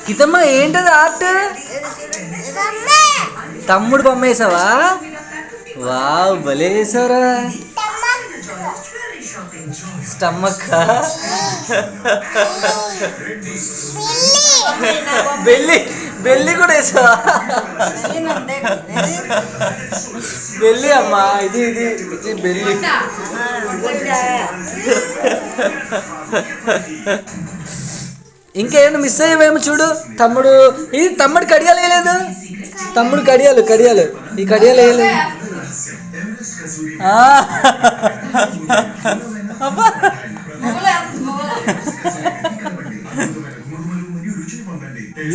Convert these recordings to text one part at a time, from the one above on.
కితమ్మ ఏంటది ఆర్ట్? తమ్ముడు బొమ్మ వేసావా? వావ్ భలే వేసావురా. స్టమక్ బెల్లి బెల్లి కూడా వేసావా? బెల్లి అమ్మా, ఇది ఇది ఇది బెల్లి. ఇంకేమైనా మిస్ అయ్యేవేమో చూడు. తమ్ముడు ఇది తమ్ముడు కడియాలు వేయలేదు. తమ్ముడు కడియాలు కడియాలు ఈ కడియాలు వేయలేదు.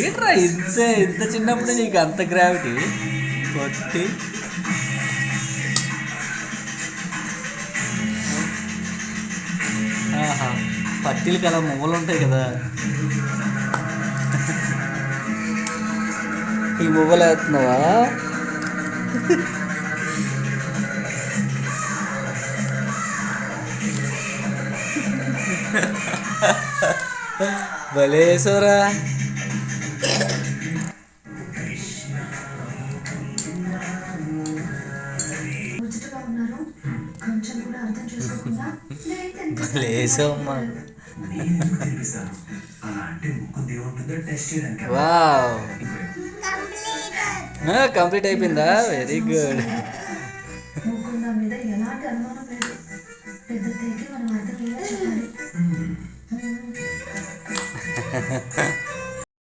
ఏంట్రా ఇంత ఇంత చిన్నప్పుడు నీకు అంత గ్రావిటీ కొట్టి. పట్టీలకి అలా మువ్వలు ఉంటాయి కదా, ఈ మువ్వలు వేస్తున్నావా? భలే వేసావురా. భలే వేసావమ్మా. వావ్ కంప్లీట్ అయిపోయిందా? Very good.